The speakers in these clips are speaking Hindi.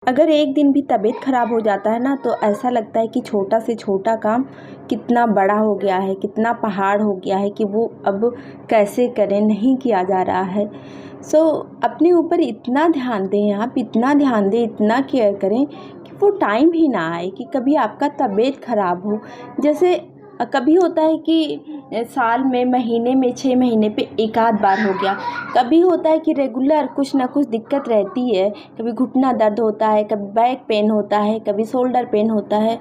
अगर एक दिन भी तबीयत ख़राब हो जाता है ना तो ऐसा लगता है कि छोटा से छोटा काम कितना बड़ा हो गया है, कितना पहाड़ हो गया है कि वो अब कैसे करें, नहीं किया जा रहा है। अपने ऊपर इतना ध्यान दें, आप इतना ध्यान दें, इतना केयर करें कि वो टाइम ही ना आए कि कभी आपका तबीयत ख़राब हो। जैसे कभी होता है कि साल में, महीने में, 6 महीने पे एक आध बार हो गया। कभी होता है कि रेगुलर कुछ ना कुछ दिक्कत रहती है, कभी घुटना दर्द होता है, कभी बैक पेन होता है, कभी शोल्डर पेन होता है।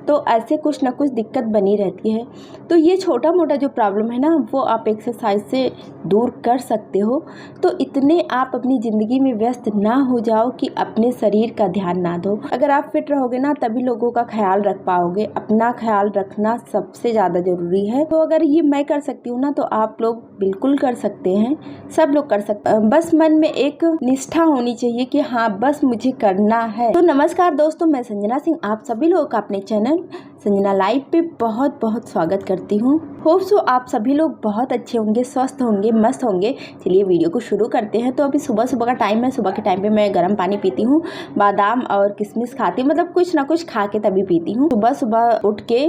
तो ऐसे कुछ ना कुछ दिक्कत बनी रहती है। तो ये छोटा मोटा जो प्रॉब्लम है ना, वो आप एक्सरसाइज से दूर कर सकते हो। तो इतने आप अपनी ज़िंदगी में व्यस्त ना हो जाओ कि अपने शरीर का ध्यान ना दो। अगर आप फिट रहोगे ना तभी लोगों का ख्याल रख पाओगे। अपना ख्याल रखना सबसे ज़्यादा ज़रूरी है। तो अगर ये मैं कर सकती हूँ ना तो आप लोग बिल्कुल कर सकते हैं, सब लोग कर सकते हैं। बस मन में एक निष्ठा होनी चाहिए कि हाँ बस मुझे करना है। तो नमस्कार दोस्तों, मैं संजना सिंह आप सभी लोगों का अपने चैनल संजना लाइव पे बहुत बहुत स्वागत करती हूँ। होप सो आप सभी लोग बहुत अच्छे होंगे, स्वस्थ होंगे, मस्त होंगे। चलिए वीडियो को शुरू करते हैं। तो अभी सुबह सुबह का टाइम है। सुबह के टाइम पे मैं गर्म पानी पीती हूँ, बादाम और किशमिश खाती हूँ, मतलब कुछ ना कुछ खा के तभी पीती हूँ। सुबह सुबह उठ के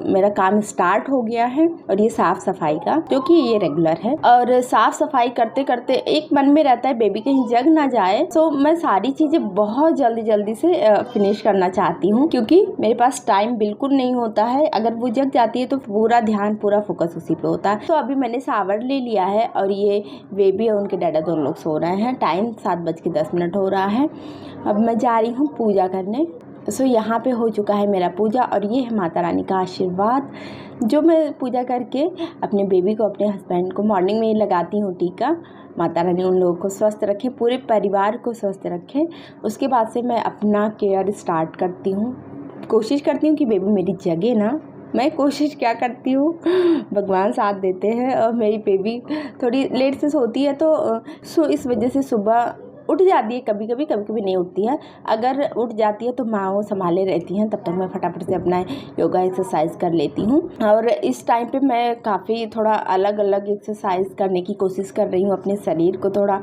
मेरा काम स्टार्ट हो गया है और ये साफ सफाई का, क्योंकि ये रेगुलर है। और साफ सफाई करते करते एक मन में रहता है बेबी कहीं जग ना जाए। तो मैं सारी चीजें बहुत जल्दी से फिनिश करना चाहती हूँ, क्योंकि मेरे पास टाइम बिल्कुल नहीं होता है। अगर वो जग जाती है तो पूरा ध्यान, पूरा फोकस उसी पे होता है। तो अभी मैंने शावर ले लिया है और ये बेबी और उनके डैडा दोनों लोग सो रहे हैं। टाइम 7:10 हो रहा है। अब मैं जा रही हूँ पूजा करने। यहाँ पे हो चुका है मेरा पूजा और ये है माता रानी का आशीर्वाद, जो मैं पूजा करके अपने बेबी को, अपने हस्बैंड को मॉर्निंग में ही लगाती हूँ टीका। माता रानी उन लोगों को स्वस्थ रखे, पूरे परिवार को स्वस्थ रखे। उसके बाद से मैं अपना केयर स्टार्ट करती हूँ। कोशिश करती हूँ कि बेबी मेरी जगे ना। मैं कोशिश क्या करती हूँ, भगवान साथ देते हैं। और मेरी बेबी थोड़ी लेट से सोती है तो इस वजह से सुबह उठ जाती है। कभी कभी नहीं उठती है। अगर उठ जाती है तो माँ वो संभाले रहती हैं, तब तक मैं फटाफट से अपना योगा एक्सरसाइज कर लेती हूँ। और इस टाइम पे मैं काफ़ी थोड़ा अलग अलग एक्सरसाइज करने की कोशिश कर रही हूँ, अपने शरीर को थोड़ा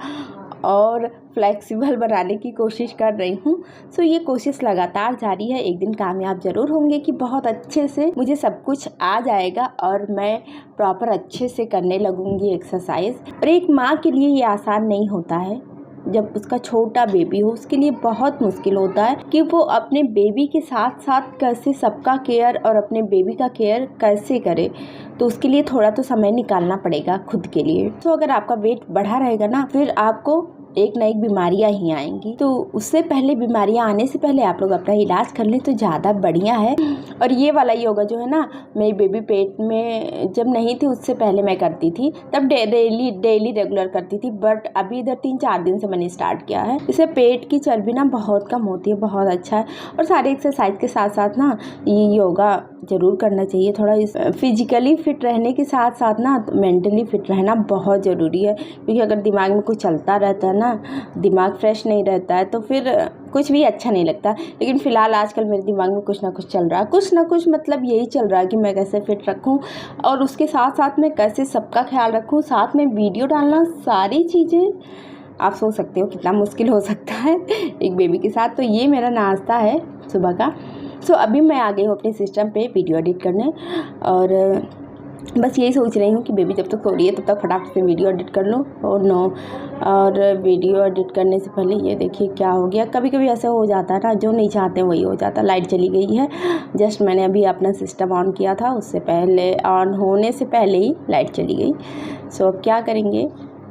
और फ्लेक्सिबल बनाने की कोशिश कर रही हूँ। ये कोशिश लगातार जारी है। एक दिन कामयाब ज़रूर होंगे कि बहुत अच्छे से मुझे सब कुछ आ जाएगा और मैं प्रॉपर अच्छे से करने लगूँगी एक्सरसाइज। और एक माँ के लिए ये आसान नहीं होता है। जब उसका छोटा बेबी हो उसके लिए बहुत मुश्किल होता है कि वो अपने बेबी के साथ साथ कैसे सबका केयर और अपने बेबी का केयर कैसे करे। तो उसके लिए थोड़ा तो समय निकालना पड़ेगा खुद के लिए। तो अगर आपका वेट बढ़ा रहेगा ना, फिर आपको एक ना एक बीमारियां ही आएंगी। तो उससे पहले, बीमारियां आने से पहले आप लोग अपना इलाज कर लें तो ज़्यादा बढ़िया है। और ये वाला योगा जो है ना, मेरी बेबी पेट में जब नहीं थी उससे पहले मैं करती थी, तब डेली रेगुलर करती थी। बट अभी इधर 3-4 दिन से मैंने स्टार्ट किया है। इससे पेट की चर्बी ना बहुत कम होती है, बहुत अच्छा है। और सारे एक्सरसाइज के साथ साथ ना ये योगा ज़रूर करना चाहिए। थोड़ा फिजिकली फिट रहने के साथ साथ ना मेंटली फिट रहना बहुत ज़रूरी है, क्योंकि अगर दिमाग में कुछ चलता रहता है ना, दिमाग फ्रेश नहीं रहता है तो फिर कुछ भी अच्छा नहीं लगता। लेकिन फ़िलहाल आजकल मेरे दिमाग में कुछ ना कुछ चल रहा है, कुछ ना कुछ मतलब यही चल रहा है कि मैं कैसे फिट रखूं और उसके साथ साथ मैं कैसे सबका ख्याल रखूं, साथ में वीडियो डालना, सारी चीज़ें। आप सोच सकते हो कितना मुश्किल हो सकता है एक बेबी के साथ। तो ये मेरा नाश्ता है सुबह का। अभी मैं आ गई हूँ अपने सिस्टम पे वीडियो एडिट करने और बस यही सोच रही हूँ कि बेबी जब तक सो रही है तब तक फटाफट से वीडियो एडिट कर लूँ। और वीडियो एडिट करने से पहले ये देखिए क्या हो गया। कभी कभी ऐसा हो जाता है ना, जो नहीं चाहते वही हो जाता है। लाइट चली गई है। जस्ट मैंने अभी अपना सिस्टम ऑन किया था, उससे पहले, ऑन होने से पहले ही लाइट चली गई। अब क्या करेंगे,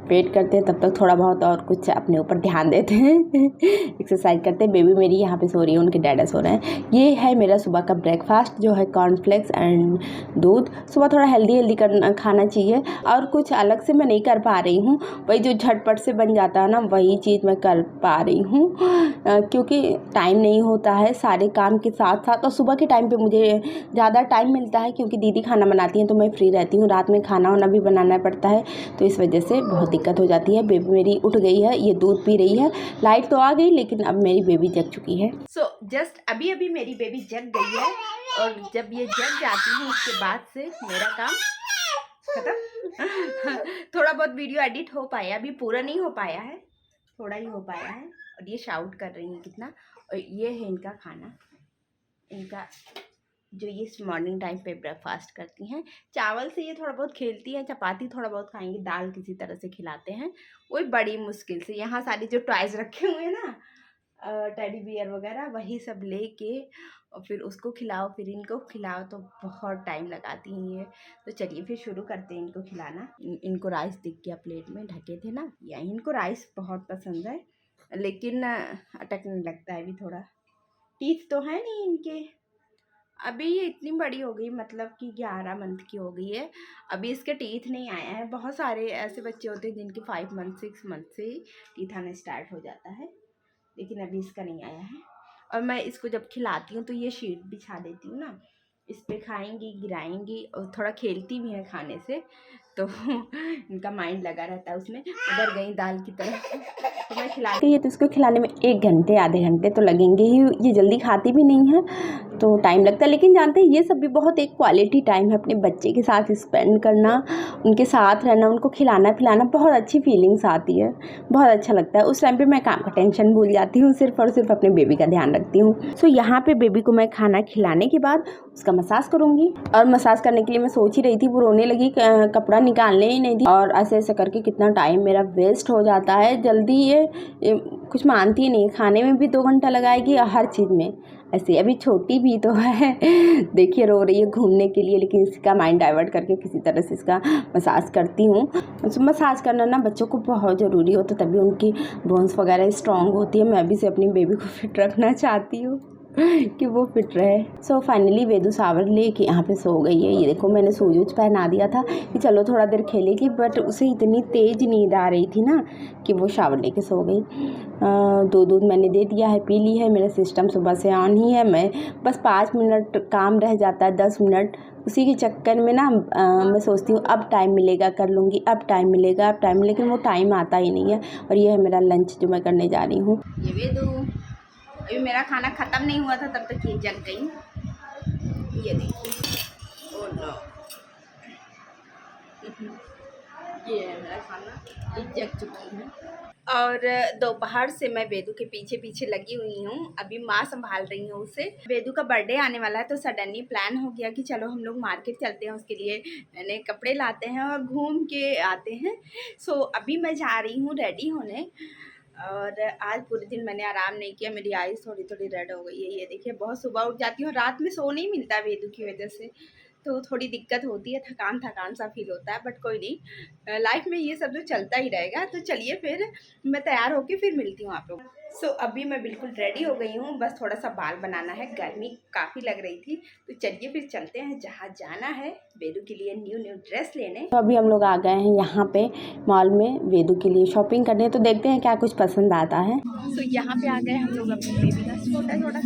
वेट करते हैं तब तक थोड़ा बहुत और कुछ अपने ऊपर ध्यान देते हैं एक्सरसाइज करते हैं। बेबी मेरी यहाँ पे सो रही है, उनके डैडा सो रहे हैं। ये है मेरा सुबह का ब्रेकफास्ट, जो है कॉर्नफ्लेक्स एंड दूध। सुबह थोड़ा हेल्दी खाना चाहिए और कुछ अलग से मैं नहीं कर पा रही हूँ। वही जो झटपट से बन जाता है ना, वही चीज़ मैं कर पा रही हूँ, क्योंकि टाइम नहीं होता है सारे काम के साथ साथ। और सुबह के टाइम पर मुझे ज़्यादा टाइम मिलता है क्योंकि दीदी खाना बनाती हैं तो मैं फ्री रहती हूँ। रात में खाना वाना भी बनाना पड़ता है, तो इस वजह से बहुत दिक्कत हो जाती है। बेबी मेरी उठ गई है, ये दूध पी रही है। लाइट तो आ गई लेकिन अब मेरी बेबी जग चुकी है। जस्ट अभी मेरी बेबी जग गई है और जब ये जग जाती है उसके बाद से मेरा काम खत्म थोड़ा बहुत वीडियो एडिट हो पाया, अभी पूरा नहीं हो पाया है, थोड़ा ही हो पाया है। और ये शाउट कर रही हैं कितना। और ये है इनका खाना, इनका जो ये मॉर्निंग टाइम पे ब्रेकफास्ट करती हैं। चावल से ये थोड़ा बहुत खेलती हैं, चपाती थोड़ा बहुत खाएंगी, दाल किसी तरह से खिलाते हैं, वही बड़ी मुश्किल से। यहाँ सारी जो टॉयज़ रखे हुए हैं ना, टेडी बियर वगैरह, वही सब लेके और फिर उसको खिलाओ, फिर इनको खिलाओ, तो बहुत टाइम लगाती हैं ये। तो चलिए फिर शुरू करते हैं इनको खिलाना। इनको राइस दिख गया प्लेट में, ढके थे ना, या इनको राइस बहुत पसंद है, लेकिन अटकने लगता है अभी थोड़ा। टीथ तो है नहीं इनके, अभी ये इतनी बड़ी हो गई, मतलब कि 11 मंथ की हो गई है, अभी इसके टीथ नहीं आए हैं। बहुत सारे ऐसे बच्चे होते हैं जिनके 5 मंथ 6 मंथ से ही टीथ आना स्टार्ट हो जाता है, लेकिन अभी इसका नहीं आया है। और मैं इसको जब खिलाती हूँ तो ये शीट बिछा देती हूँ ना, इस पर खाएंगी, गिराएंगी, और थोड़ा खेलती भी हैं खाने से, तो इनका माइंड लगा रहता है उसमें। उधर गई दाल की तरफ, तो मैं खिलाती है तो इसको खिलाने में 1 घंटे आधे घंटे तो लगेंगे ही। ये जल्दी खाती भी नहीं है तो टाइम लगता है, लेकिन जानते हैं ये सब भी बहुत एक क्वालिटी टाइम है, अपने बच्चे के साथ स्पेंड करना, उनके साथ रहना, उनको खिलाना पिलाना, बहुत अच्छी फीलिंग्स आती है, बहुत अच्छा लगता है। उस टाइम पे मैं काम का टेंशन भूल जाती हूँ, सिर्फ और सिर्फ अपने बेबी का ध्यान रखती हूँ। सो यहाँ पे बेबी को मैं खाना खिलाने के बाद उसका मसाज करूँगी, और मसाज करने के लिए मैं सोच ही रही थी, वो रोने लगी, कपड़ा निकालने ही नहीं दी, और ऐसे ऐसे करके कितना टाइम मेरा वेस्ट हो जाता है। जल्दी ये कुछ मानती ही नहीं, खाने में भी 2 घंटा लगाएगी और हर चीज़ में ऐसे। अभी छोटी भी तो है, देखिए रो रही है घूमने के लिए, लेकिन इसका माइंड डाइवर्ट करके किसी तरह से इसका मसाज करती हूँ। तो मसाज करना ना बच्चों को बहुत ज़रूरी होता है, तभी उनकी बोन्स वगैरह स्ट्रॉन्ग होती है। मैं भी से अपनी बेबी को फिट रखना चाहती हूँ कि वो फिट रहे। सो फाइनली वेदू शावर लेके यहाँ पे सो गई है। ये देखो मैंने सूज पहना दिया था कि चलो थोड़ा देर खेलेगी, बट उसे इतनी तेज़ नींद आ रही थी ना कि वो शावर लेके सो गई। दूध मैंने दे दिया है, पी ली है। मेरा सिस्टम सुबह से ऑन ही है। मैं बस 5 मिनट काम रह जाता है, 10 मिनट, उसी के चक्कर में ना मैं सोचती हूँ अब टाइम मिलेगा कर लूँगी, अब टाइम मिलेगा, अब टाइम, लेकिन वो टाइम आता ही नहीं है। और ये है मेरा लंच जो मैं करने जा रही हूँ। ये वेदू, अभी मेरा खाना ख़त्म नहीं हुआ था तब तक ये जग गई। ये देखिए, ओह नो, ये है मेरा खाना, ये जग चुकी है। और दोपहर से मैं वेदू के पीछे पीछे लगी हुई हूँ। अभी माँ संभाल रही हूँ उसे। वेदू का बर्थडे आने वाला है, तो सडनली प्लान हो गया कि चलो हम लोग मार्केट चलते हैं, उसके लिए नए कपड़े लाते हैं और घूम के आते हैं। सो अभी मैं जा रही हूँ रेडी होने, और आज पूरे दिन मैंने आराम नहीं किया, मेरी आईज़ थोड़ी थोड़ी रेड हो गई है। ये देखिए, बहुत सुबह उठ जाती हूँ, रात में सो नहीं मिलता वेदू की वजह से, तो थोड़ी दिक्कत होती है, थकान थकान सा फील होता है, बट कोई नहीं, लाइफ में ये सब तो चलता ही रहेगा। तो चलिए फिर मैं तैयार होके फिर मिलती हूँ आप लोग। सो अभी मैं बिल्कुल रेडी हो गई हूँ, बस थोड़ा सा बाल बनाना है, गर्मी काफ़ी लग रही थी। तो चलिए फिर चलते हैं जहाँ जाना है, वेदू के लिए न्यू ड्रेस लेने। तो अभी हम लोग आ गए हैं यहाँ पे मॉल में वेदू के लिए शॉपिंग करने, तो देखते हैं क्या कुछ पसंद आता है। सो यहाँ पे आ गए हम लोग अपने बेबी का छोटा छोटा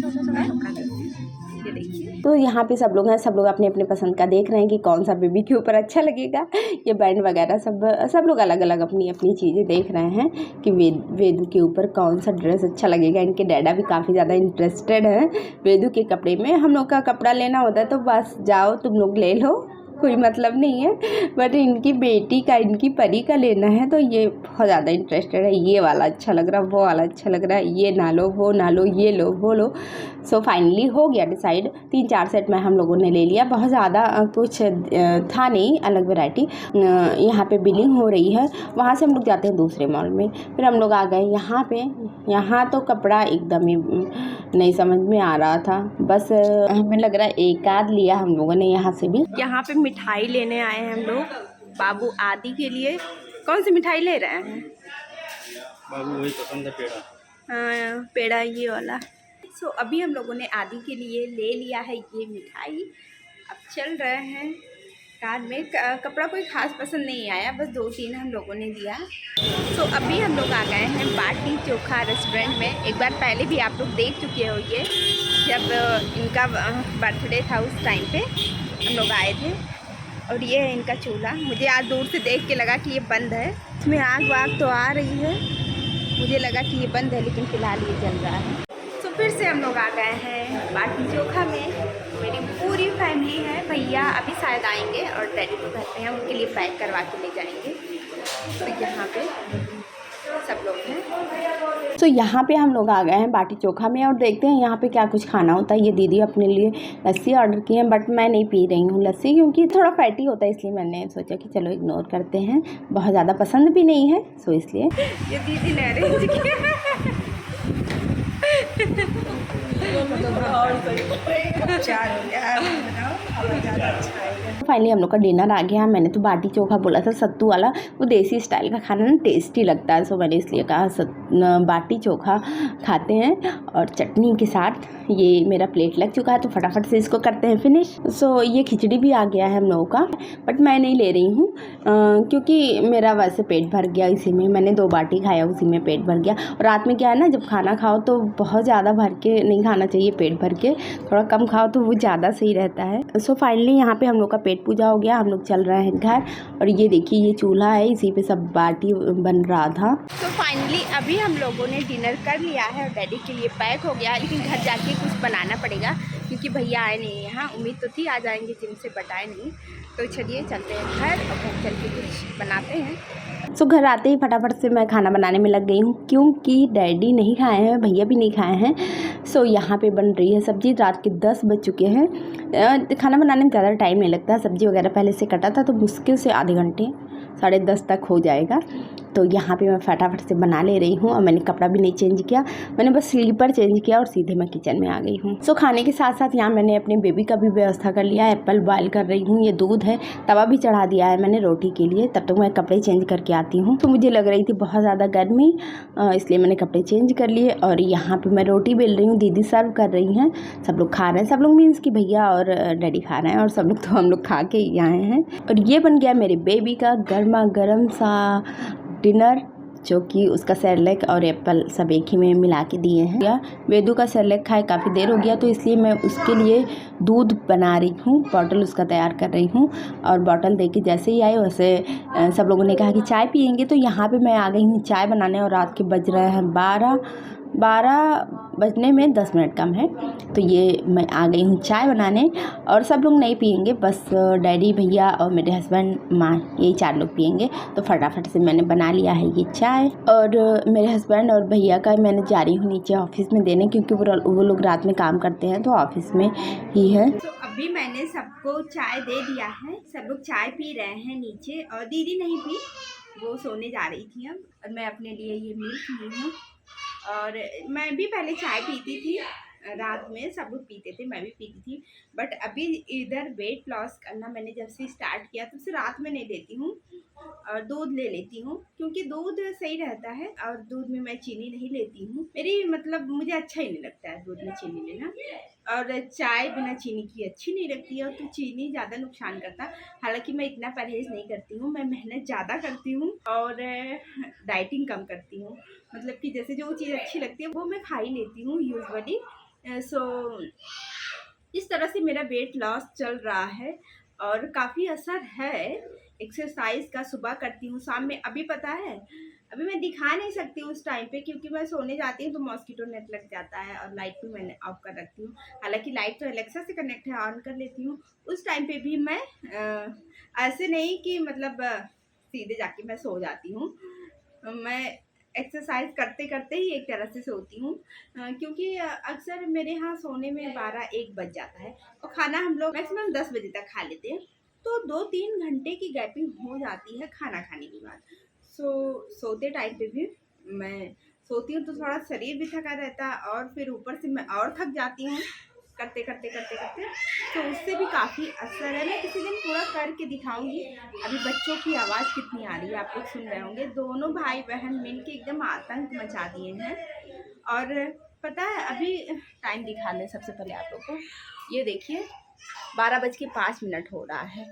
कपड़ा देखते हैं। ये देखिए, तो यहाँ पे सब लोग हैं, सब लोग अपने अपने पसंद का देख रहे हैं कि कौन सा बेबी के ऊपर अच्छा लगेगा। ये बैंड वगैरह सब लोग अलग अलग अपनी अपनी चीज़ें देख रहे हैं कि वेदू के ऊपर कौन सा ड्रेस अच्छा लगेगा। इनके डैडा भी काफ़ी ज़्यादा इंटरेस्टेड हैं वेदू के कपड़े में। हम लोग का कपड़ा लेना होता है तो बस जाओ तुम लोग ले लो, कोई मतलब नहीं है, बट इनकी बेटी का, इनकी परी का लेना है तो ये बहुत ज़्यादा इंटरेस्टेड है। ये वाला अच्छा लग रहा, वो वाला अच्छा लग रहा है, ये ना लो, वो ना लो, ये लो, वो लो। सो फाइनली हो गया डिसाइड। 3-4 सेट में हम लोगों ने ले लिया, बहुत ज़्यादा कुछ था नहीं, अलग वैरायटी। यहाँ पे बिलिंग हो रही है, वहाँ से हम लोग जाते हैं दूसरे मॉल में। फिर हम लोग आ गए यहाँ पे। यहाँ तो कपड़ा एकदम ही नहीं समझ में आ रहा था, बस हमें लग रहा है एक आध लिया हम लोगों ने यहाँ से भी। यहाँ पे मिठाई लेने आए हैं हम लोग बाबू आदि के लिए। कौन सी मिठाई ले रहे हैं? बाबू वही पसंद है, पेड़ा। हाँ, पेड़ा ये वाला। सो अभी हम लोगों ने आदि के लिए ले लिया है ये मिठाई। अब चल रहे हैं कार में। कपड़ा कोई ख़ास पसंद नहीं आया, बस 2-3 हम लोगों ने लिया। सो अभी हम लोग आ गए हैं बाटी चोखा रेस्टोरेंट में। एक बार पहले भी आप लोग देख चुके हो, ये जब इनका बर्थडे था उस टाइम पे हम लोग आए थे। और ये है इनका चूल्हा। मुझे आज दूर से देख के लगा कि ये बंद है, इसमें आग वाग तो आ रही है, मुझे लगा कि ये बंद है, लेकिन फ़िलहाल ये चल रहा है। तो फिर से हम लोग आ गए हैं बाटी चोखा में। मेरी पूरी फैमिली है, भैया अभी शायद आएंगे और डैडी तो घर पे हैं, उनके लिए पैक करवा के ले जाएंगे। तो यहाँ पे सब लोग हैं। तो यहाँ पे हम लोग आ गए हैं बाटी चोखा में और देखते हैं यहाँ पे क्या कुछ खाना होता है। ये दीदी अपने लिए लस्सी ऑर्डर की है, बट मैं नहीं पी रही हूँ लस्सी क्योंकि थोड़ा फैटी होता है, इसलिए मैंने सोचा कि चलो इग्नोर करते हैं। बहुत ज़्यादा पसंद भी नहीं है, सो इसलिए ये दीदी ले रही फाइनली हम लोग का डिनर आ गया। मैंने तो बाटी चोखा बोला था सत्तू वाला, वो देसी स्टाइल का खाना ना टेस्टी लगता है, सो मैंने इसलिए कहा बाटी चोखा खाते हैं और चटनी के साथ। ये मेरा प्लेट लग चुका है तो फटाफट से इसको करते हैं फिनिश। सो ये खिचड़ी भी आ गया है हम लोगों का, बट मैं नहीं ले रही हूँ क्योंकि मेरा वैसे पेट भर गया इसी में। मैंने 2 बाटी खाया, उसी में पेट भर गया। और रात में क्या है ना, जब खाना खाओ तो बहुत ज़्यादा भर के नहीं खाना चाहिए, पेट भर के थोड़ा कम खाओ तो वो ज़्यादा सही रहता है। सो फाइनली यहाँ पे हम लोग का पेट पूजा हो गया, हम लोग चल रहे हैं घर। और ये देखिए ये चूल्हा है, इसी पे सब बाटी बन रहा था। तो फाइनली अभी हम लोगों ने डिनर कर लिया है और डैडी के लिए पैक हो गया है, लेकिन घर जाके कुछ बनाना पड़ेगा क्योंकि भैया आए नहीं यहाँ। उम्मीद तो थी आ जाएंगे जिम से, बट आए नहीं। तो चलिए चलते हैं घर और घर चल के कुछ बनाते हैं। सो घर आते ही फटाफट से मैं खाना बनाने में लग गई हूँ क्योंकि डैडी नहीं खाए हैं, भैया भी नहीं खाए हैं। सो यहाँ पे बन रही है सब्ज़ी। रात के 10 बज चुके हैं। खाना बनाने में ज़्यादा टाइम नहीं लगता। सब्ज़ी वगैरह पहले से कटा था तो मुश्किल से आधे घंटे 10:30 तक हो जाएगा। तो यहाँ पे मैं फटाफट से बना ले रही हूँ और मैंने कपड़ा भी नहीं चेंज किया, मैंने बस स्लीपर चेंज किया और सीधे मैं किचन में आ गई हूँ। सो खाने के साथ साथ यहाँ मैंने अपने बेबी का भी व्यवस्था कर लिया है। एप्पल बॉयल कर रही हूँ, ये दूध है, तवा भी चढ़ा दिया है मैंने रोटी के लिए। तब तक मैं कपड़े चेंज करके आती हूँ। तो मुझे लग रही थी बहुत ज़्यादा गर्मी, इसलिए मैंने कपड़े चेंज कर लिए। और यहाँ पर मैं रोटी बेल रही हूँ, दीदी सर्व कर रही हैं, सब लोग खा रहे हैं। सब लोग मीन्स कि भैया और डैडी खा रहे हैं और सब लोग तो हम लोग खा के ही आए हैं। और ये बन गया मेरे बेबी का गर्मा गर्म सा डिनर, जो कि उसका सेरेलैक और एप्पल सब एक ही में मिला के दिए हैं। या वेदू का सेरेलैक खाए काफ़ी देर हो गया, तो इसलिए मैं उसके लिए दूध बना रही हूँ, बॉटल उसका तैयार कर रही हूँ। और बॉटल देके जैसे ही आए वैसे सब लोगों ने कहा कि चाय पियेंगे, तो यहाँ पे मैं आ गई हूँ चाय बनाने। और रात के बज रहे हैं 12 बजने में 10 मिनट कम है। तो ये मैं आ गई हूँ चाय बनाने और सब लोग नहीं पियेंगे, बस डैडी, भैया और मेरे हस्बैंड, माँ, यही 4 लोग पियेंगे। तो फटाफट से मैंने बना लिया है ये चाय। और मेरे हस्बैंड और भैया का मैं जा रही हूँ नीचे ऑफिस में देने, क्योंकि वो लोग रात में काम करते हैं तो ऑफिस में ही है। तो अभी मैंने सबको चाय दे दिया है, सब लोग चाय पी रहे हैं नीचे। और दीदी नहीं पी, वो सोने जा रही थी अब। और मैं अपने लिए ये मिल्क ली हूँ। और मैं भी पहले चाय पीती थी, रात में सब लोग पीते थे, मैं भी पीती थी। बट अभी इधर वेट लॉस करना मैंने जब से स्टार्ट किया तब से रात में नहीं लेती हूँ और दूध ले लेती हूँ, क्योंकि दूध सही रहता है। और दूध में मैं चीनी नहीं लेती हूँ, मेरी मतलब मुझे अच्छा ही नहीं लगता है दूध में चीनी लेना। और चाय बिना चीनी की अच्छी नहीं लगती है, और तो चीनी ज़्यादा नुकसान करता। हालांकि मैं इतना परहेज़ नहीं करती हूँ, मैं मेहनत ज़्यादा करती हूँ और डाइटिंग कम करती हूँ। मतलब कि जैसे जो चीज़ अच्छी लगती है वो मैं खा ही लेती हूँ यूजुअली। सो इस तरह से मेरा वेट लॉस चल रहा है और काफ़ी असर है एक्सरसाइज का। सुबह करती हूँ, शाम में। अभी पता है, अभी मैं दिखा नहीं सकती हूँ उस टाइम पे, क्योंकि मैं सोने जाती हूँ तो मॉस्किटो नेट लग जाता है और लाइट भी मैंने ऑफ कर रखती हूँ। हालांकि लाइट तो एलेक्सा से कनेक्ट है, ऑन कर लेती हूँ। उस टाइम पे भी मैं ऐसे नहीं कि मतलब सीधे जाके मैं सो जाती हूँ, मैं एक्सरसाइज करते करते ही एक तरह से सोती हूँ, क्योंकि अक्सर मेरे यहाँ सोने में 12-1 बज जाता है और खाना हम लोग मैक्सिमम 10 बजे तक खा लेते हैं। तो 2-3 घंटे की गैपिंग हो जाती है खाना खाने के बाद। सोते टाइम पे भी मैं सोती हूँ तो थोड़ा शरीर भी थका रहता है और फिर ऊपर से मैं और थक जाती हूँ करते करते। तो उससे भी काफ़ी असर है। मैं किसी दिन पूरा करके दिखाऊंगी। अभी बच्चों की आवाज़ कितनी आ रही है आप लोग सुन रहे होंगे, दोनों भाई बहन मिलके एकदम आतंक मचा दिए हैं। और पता है अभी टाइम दिखा लें सबसे पहले आप लोग को, ये देखिए 12:05 हो रहा है।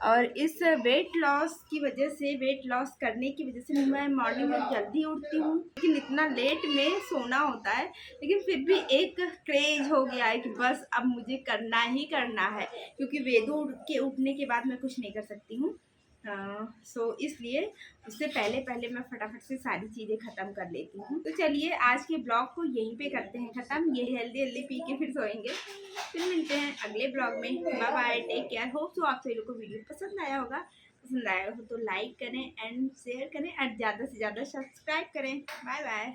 और इस वेट लॉस की वजह से, वेट लॉस करने की वजह से मैं मॉर्निंग में जल्दी उठती हूँ, लेकिन इतना लेट में सोना होता है। लेकिन फिर भी एक क्रेज हो गया है कि बस अब मुझे करना ही करना है, क्योंकि वेदू के उठने के बाद मैं कुछ नहीं कर सकती हूँ। सो इसलिए उससे पहले मैं फटाफट से सारी चीज़ें ख़त्म कर लेती हूँ। तो चलिए आज के ब्लॉग को यहीं पे करते हैं ख़त्म। ये हेल्दी पी के फिर सोएंगे। फिर मिलते हैं अगले ब्लॉग में। Bye bye, take care. Hope so आप सभी लोग को वीडियो पसंद आया होगा। पसंद आया हो तो लाइक करें एंड शेयर करें और ज़्यादा से ज़्यादा सब्सक्राइब करें। Bye bye.